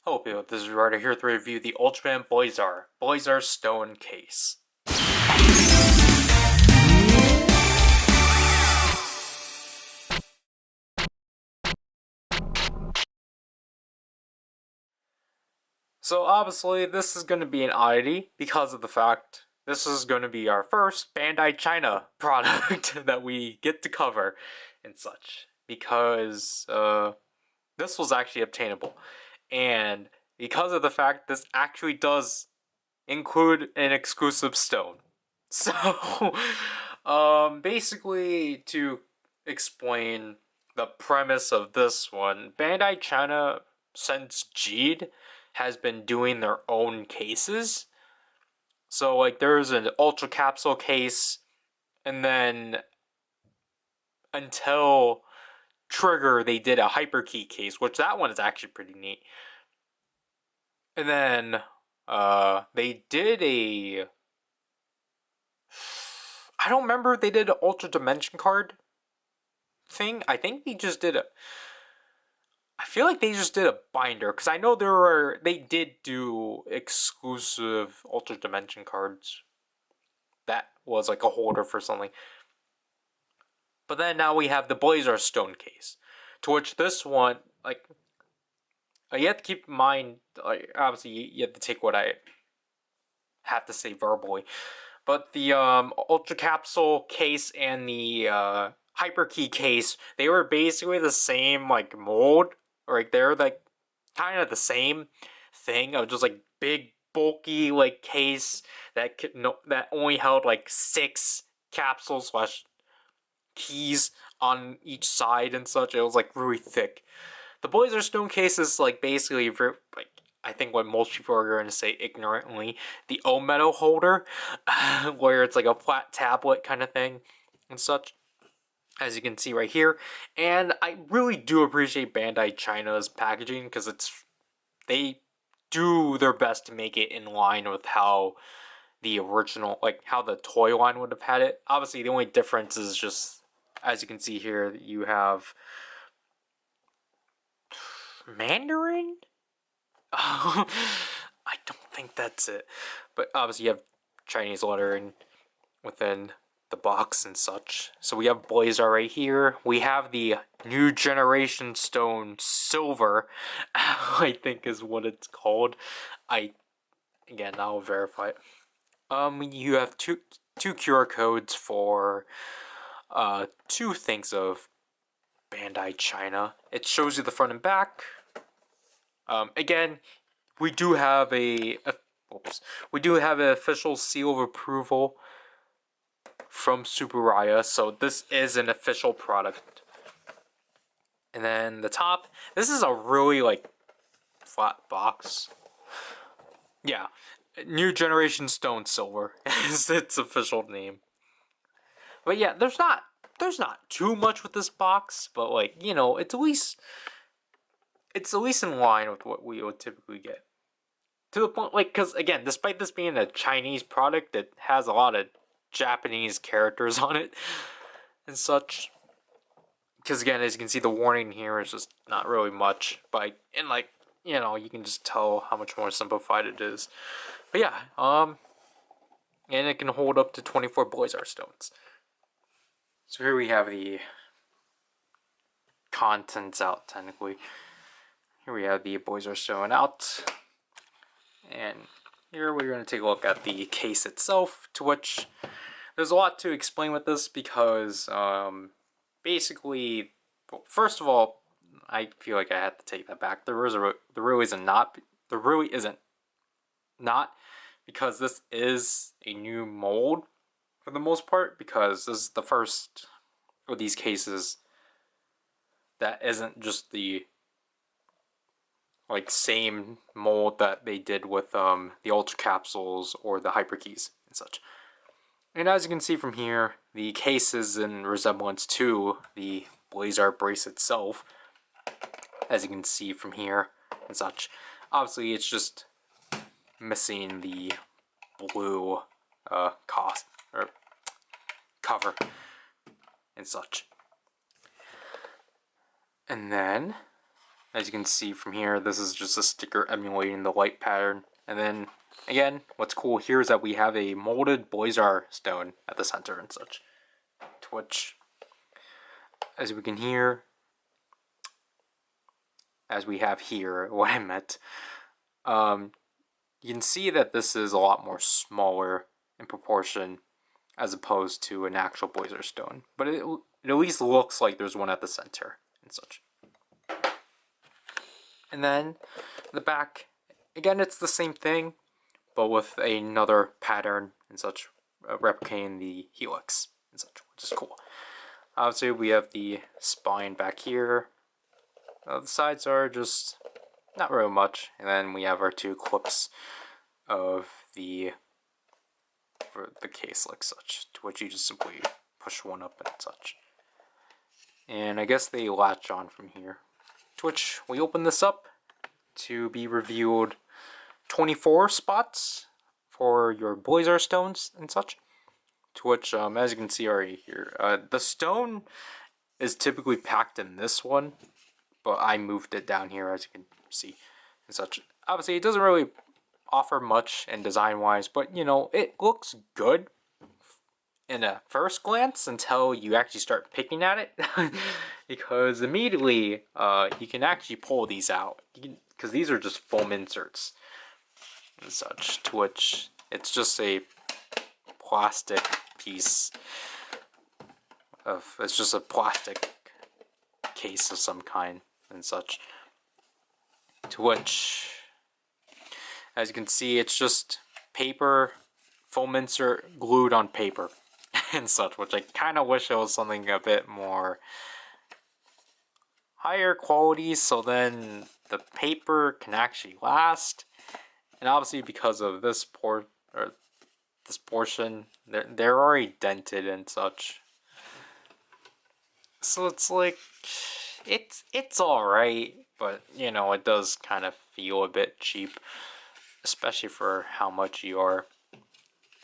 Hello people, this is Ryder here to review the Ultraman Blazar Stone Case. So obviously this is going to be an oddity because of the fact this is going to be our first Bandai China product that we get to cover and such. Because this was actually obtainable. And because of the fact this actually does include an exclusive stone. So, basically, to explain the premise of this one, Bandai China, since Jeed, has been doing their own cases. So, like, there's an Ultra Capsule case, and then until Trigger, they did a Hyperkey case, which that one is actually pretty neat. And then, they did a I don't remember if they did an Ultra Dimension card thing. I think they just did a. I feel like they just did a binder because I know they did do exclusive Ultra Dimension cards. That was like a holder for something. But then now we have the Blazar Stone Case, to which this one, like, you have to keep in mind, like, obviously you have to take what I have to say verbally. But the Ultra Capsule case and the Hyperkey case, they were basically the same like mold, or like they're like kind of the same thing of just like big bulky like case that that only held like 6 capsules slash keys on each side and such. It was like really thick. The Blazar Stone case is like basically like I think what most people are going to say ignorantly, the O-Metal holder, where it's like a flat tablet kind of thing and such, as you can see right here. And I really do appreciate Bandai China's packaging because they do their best to make it in line with how the original, like how the toy line would have had it. Obviously, the only difference is just, as you can see here, you have Mandarin? I don't think that's it. But obviously you have Chinese lettering within the box and such. So we have Blazar right here. We have the New Generation Stone Silver, I think is what it's called. Again, I'll verify it. You have two QR codes for two things of Bandai China. It shows you the front and back. Again, we do have an official seal of approval from Subaraya, so this is an official product. And then the top, this is a really like flat box. Yeah, New Generation Stone Silver is its official name. But yeah, there's not too much with this box, but like, you know, it's at least in line with what we would typically get. To the point, like, because again, despite this being a Chinese product, it has a lot of Japanese characters on it and such. Because again, as you can see, the warning here is just not really much, but and like, you know, you can just tell how much more simplified it is. But yeah, and it can hold up to 24 Blazar stones. So here we have the contents out technically. Here we have the Blazar stone out. And here we're going to take a look at the case itself, to which there's a lot to explain with this because basically, well, first of all, I feel like I had to take that back. There really isn't not because this is a new mold for the most part, because this is the first of these cases that isn't just the like same mold that they did with the Ultra Capsules or the Hyperkeys and such. And as you can see from here, the case is in resemblance to the Blazar brace itself, as you can see from here and such. Obviously, it's just missing the blue cover and such. And then, As you can see from here, this is just a sticker emulating the light pattern. And then, again, what's cool here is that we have a molded Blazar stone at the center and such. To which, as we can hear, as we have here, what I meant, you can see that this is a lot more smaller in proportion as opposed to an actual Blazar stone. But it at least looks like there's one at the center and such. And then the back, again, it's the same thing, but with another pattern and such, replicating the helix and such, which is cool. Obviously, we have the spine back here. The sides are just not really much, and then we have our two clips of for the case like such, to which you just simply push one up and such. And I guess they latch on from here. To which we open this up to be revealed 24 spots for your Blazar stones and such. To which, as you can see already here, the stone is typically packed in this one, but I moved it down here, as you can see and such. Obviously, it doesn't really offer much in design-wise, but you know, it looks good in a first glance until you actually start picking at it. Because immediately you can actually pull these out, because these are just foam inserts and such, to which it's just a plastic piece of, it's just a plastic case of some kind and such, to which, as you can see, it's just paper, foam insert glued on paper and such, which I kind of wish it was something a bit more higher quality, so then the paper can actually last. And obviously, because of this portion, they're already dented and such. So it's like, it's alright, but you know, it does kind of feel a bit cheap, especially for how much you are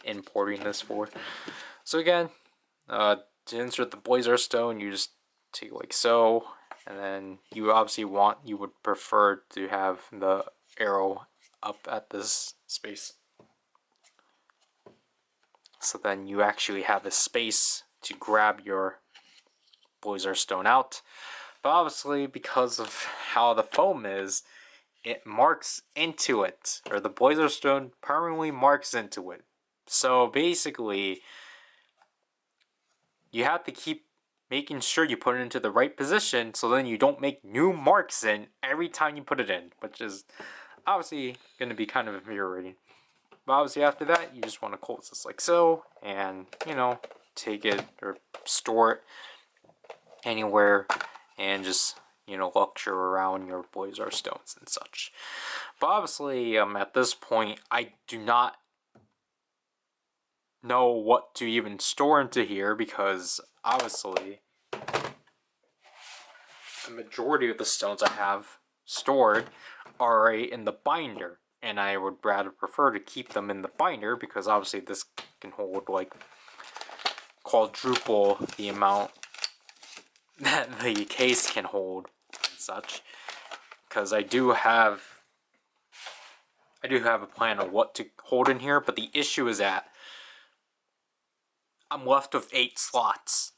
importing this for. So again, to insert the Blazar stone, you just take like so, and then you would prefer to have the arrow up at this space. So then you actually have a space to grab your Blazar stone out. But obviously, because of how the foam is, it marks into it, or the Blazar stone permanently marks into it. So basically, you have to keep making sure you put it into the right position, so then you don't make new marks in every time you put it in, which is obviously going to be kind of infuriating. But obviously after that, you just want to close this like so, and, you know, take it or store it anywhere, and just, you know, lecture around your Blazar stones and such. But obviously, at this point, I do not know what to even store into here, because obviously the majority of the stones I have stored are in the binder, and I would rather prefer to keep them in the binder, because obviously this can hold like quadruple the amount that the case can hold and such, because I do have a plan on what to hold in here, but the issue is that I'm left with 8 slots,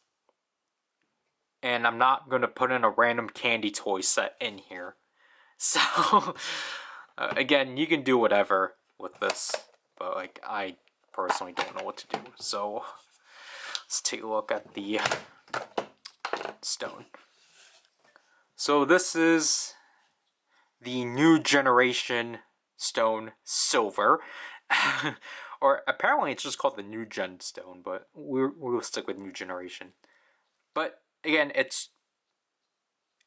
and I'm not going to put in a random candy toy set in here. So, again, you can do whatever with this, but like, I personally don't know what to do. So, let's take a look at the stone. So this is the new generation stone silver. Or apparently it's just called the new gen stone, but we'll stick with new generation. But again, it's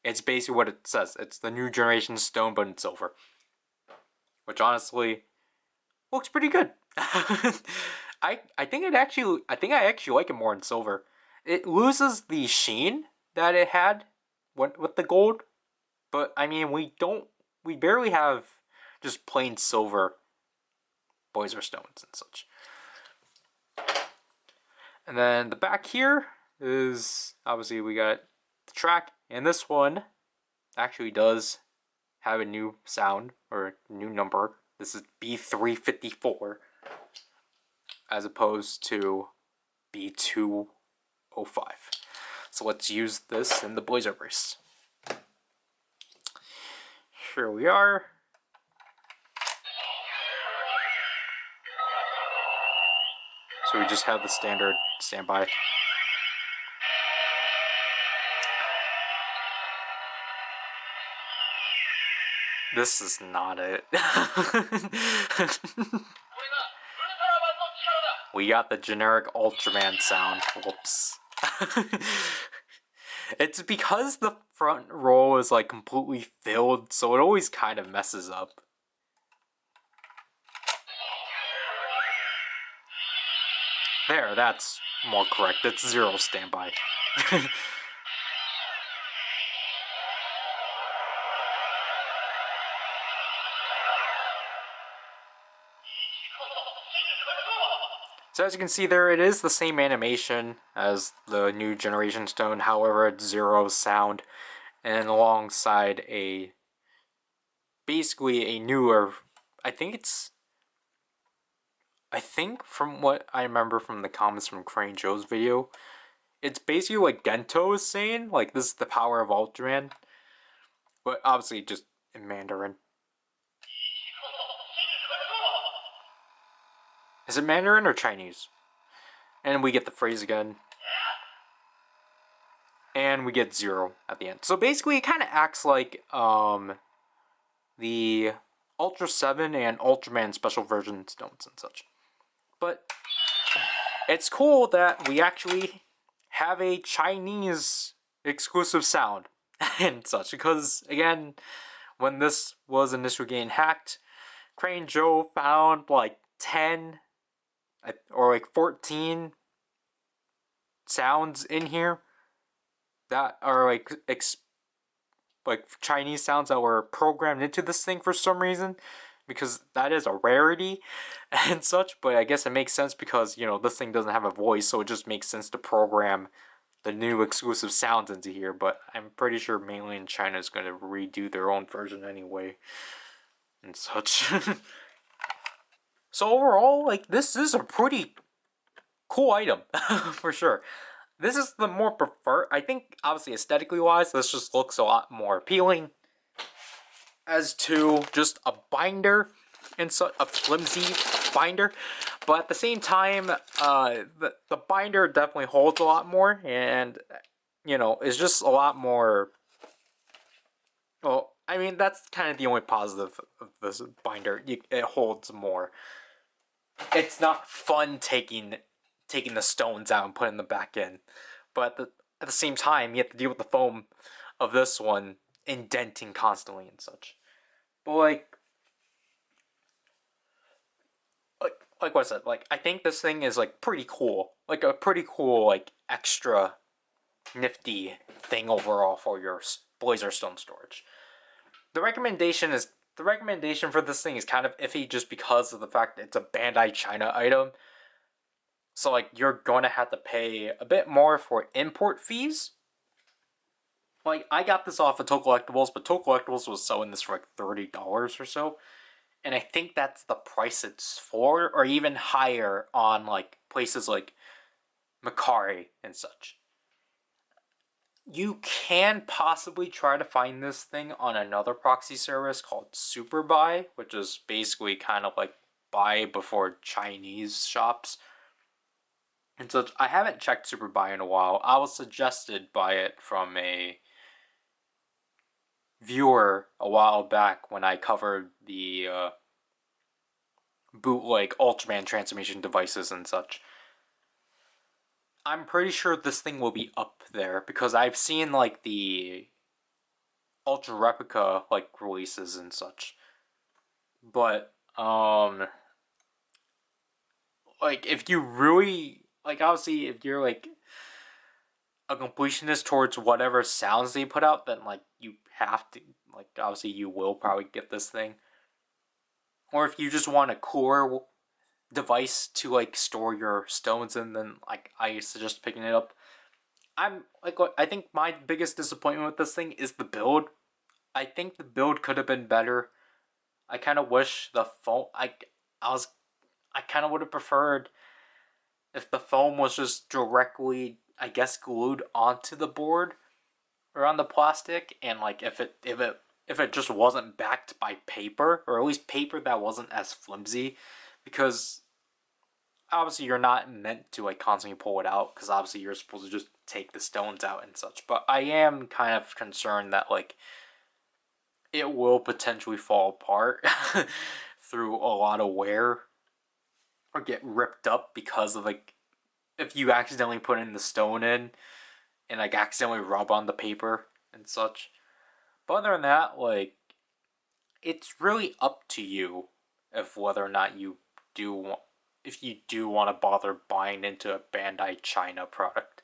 basically what it says. It's the new generation stone, but in silver, which honestly looks pretty good. I think I actually like it more in silver. It loses the sheen that it had with the gold, but I mean, we barely have just plain silver Blazar stones and such. And then the back here is, obviously we got the track, and this one actually does have a new sound or new number. This is B354 as opposed to B205. So let's use this in the Blazar brace. Here we are. So we just have the standard standby. This is not it. We got the generic Ultraman sound. Whoops. It's because the front row is like completely filled, so it always kind of messes up. There, that's more correct. It's 0 standby. So as you can see there, it is the same animation as the new Generation Stone, however it's 0 sound, and alongside basically a newer, I think from what I remember from the comments from Crane Joe's video, it's basically like Gento is saying, like this is the power of Ultraman, but obviously just in Mandarin. Is it Mandarin or Chinese? And we get the phrase again. And we get 0 at the end. So basically it kind of acts like the Ultra 7 and Ultraman special version stones and such. But it's cool that we actually have a Chinese exclusive sound and such. Because again, when this was initially getting hacked, Crane Joe found like 10 or like 14 sounds in here that are like Chinese sounds that were programmed into this thing for some reason, because that is a rarity and such. But I guess it makes sense because, you know, this thing doesn't have a voice, so it just makes sense to program the new exclusive sounds into here. But I'm pretty sure mainland China is going to redo their own version anyway and such. So overall, like, this is a pretty cool item for sure. This is the more preferred. I think, obviously, aesthetically wise, this just looks a lot more appealing as to just a binder and so a flimsy binder. But at the same time, the binder definitely holds a lot more, and you know, it's just a lot more. Well, I mean, that's kind of the only positive of this binder. It holds more. It's not fun taking the stones out and putting them back in, but at the same time, you have to deal with the foam of this one indenting constantly and such. But like what I said, like I think this thing is like pretty cool, like a pretty cool like extra nifty thing overall for your Blazar Stone storage. The recommendation for this thing is kind of iffy just because of the fact that it's a Bandai China item. So like you're going to have to pay a bit more for import fees. Like I got this off of Toe Collectibles, but Toe Collectibles was selling this for like $30 or so. And I think that's the price it's for, or even higher on like places like Mercari and such. You can possibly try to find this thing on another proxy service called Superbuy, which is basically kind of like buy before Chinese shops. And such. I haven't checked Superbuy in a while. I was suggested by it from a viewer a while back when I covered the bootleg Ultraman transformation devices and such. I'm pretty sure this thing will be up there because I've seen like the Ultra Replica like releases and such. But like if you really like, obviously if you're like a completionist towards whatever sounds they put out, then like you have to, like, obviously you will probably get this thing. Or if you just want a cooler device to like store your stones in, then like I suggest picking it up. I think my biggest disappointment with this thing is the build. I think the build could have been better. I kind of wish the foam. I was. I kind of would have preferred if the foam was just directly, I guess, glued onto the board or on the plastic, and like if it just wasn't backed by paper, or at least paper that wasn't as flimsy, because obviously you're not meant to like constantly pull it out, because obviously you're supposed to just take the stones out and such. But I am kind of concerned that like it will potentially fall apart through a lot of wear or get ripped up because of like if you accidentally put in the stone in and like accidentally rub on the paper and such. But other than that, like it's really up to you if whether or not you do if you do want to bother buying into a Bandai China product.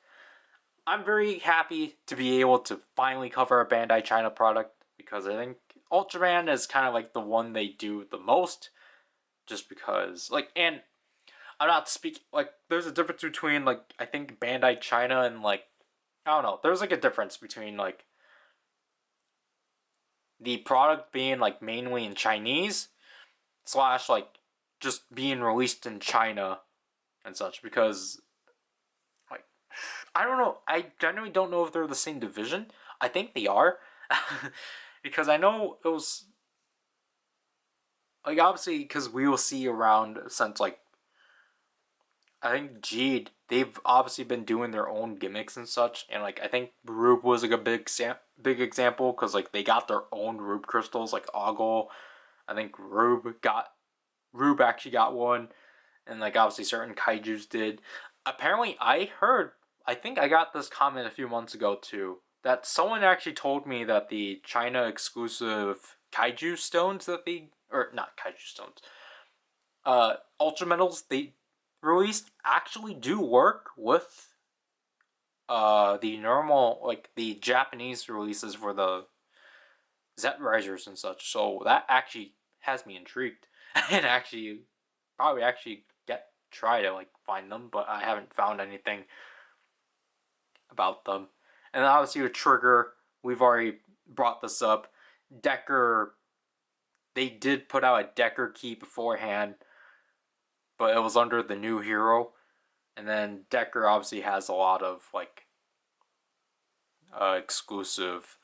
I'm very happy to be able to finally cover a Bandai China product because I think Ultraman is kind of like the one they do the most just because like and I'm not speaking like there's a difference between like I think Bandai China and like I don't know. There's like a difference between like the product being like mainly in Chinese slash like just being released in China and such because like I don't know. I generally don't know if they're the same division. I think they are because I know it was like obviously because we will see around since like I think Jeed, they've obviously been doing their own gimmicks and such, and like I think Rube was like a big example because like they got their own Rube crystals, like Ogle. I think Rube actually got one, and like obviously certain kaiju's did. Apparently, I think I got this comment a few months ago too, that someone actually told me that the China exclusive kaiju stones that they or not kaiju stones, ultra metals they released actually do work with the normal like the Japanese releases for the Z risers and such. So that actually has me intrigued and actually probably actually try to like find them, but I haven't found anything about them. And obviously with Trigger, we've already brought this up. Decker, they did put out a Decker key beforehand, but it was under the new hero. And then Decker obviously has a lot of like exclusive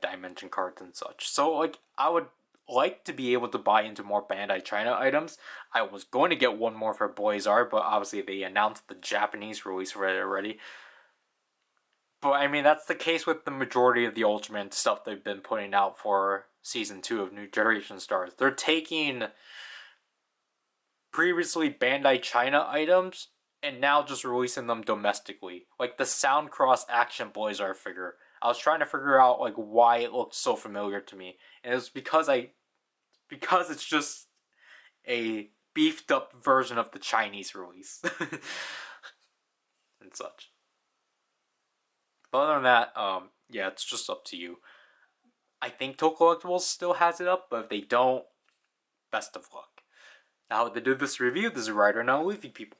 dimension cards and such. So like I would like to be able to buy into more Bandai China items. I was going to get one more for Blazar, but obviously they announced the Japanese release for it already. But I mean that's the case with the majority of the Ultraman stuff they've been putting out for season 2 of New Generation Stars. They're taking previously Bandai China items and now just releasing them domestically. Like the Sound Cross Action Blazar figure. I was trying to figure out like why it looked so familiar to me. And it was because it's just a beefed up version of the Chinese release. And such. But other than that, yeah, it's just up to you. I think Toe Collectibles still has it up, but if they don't, best of luck. Now, to do this review, this is Ryder, and I'll leave you people.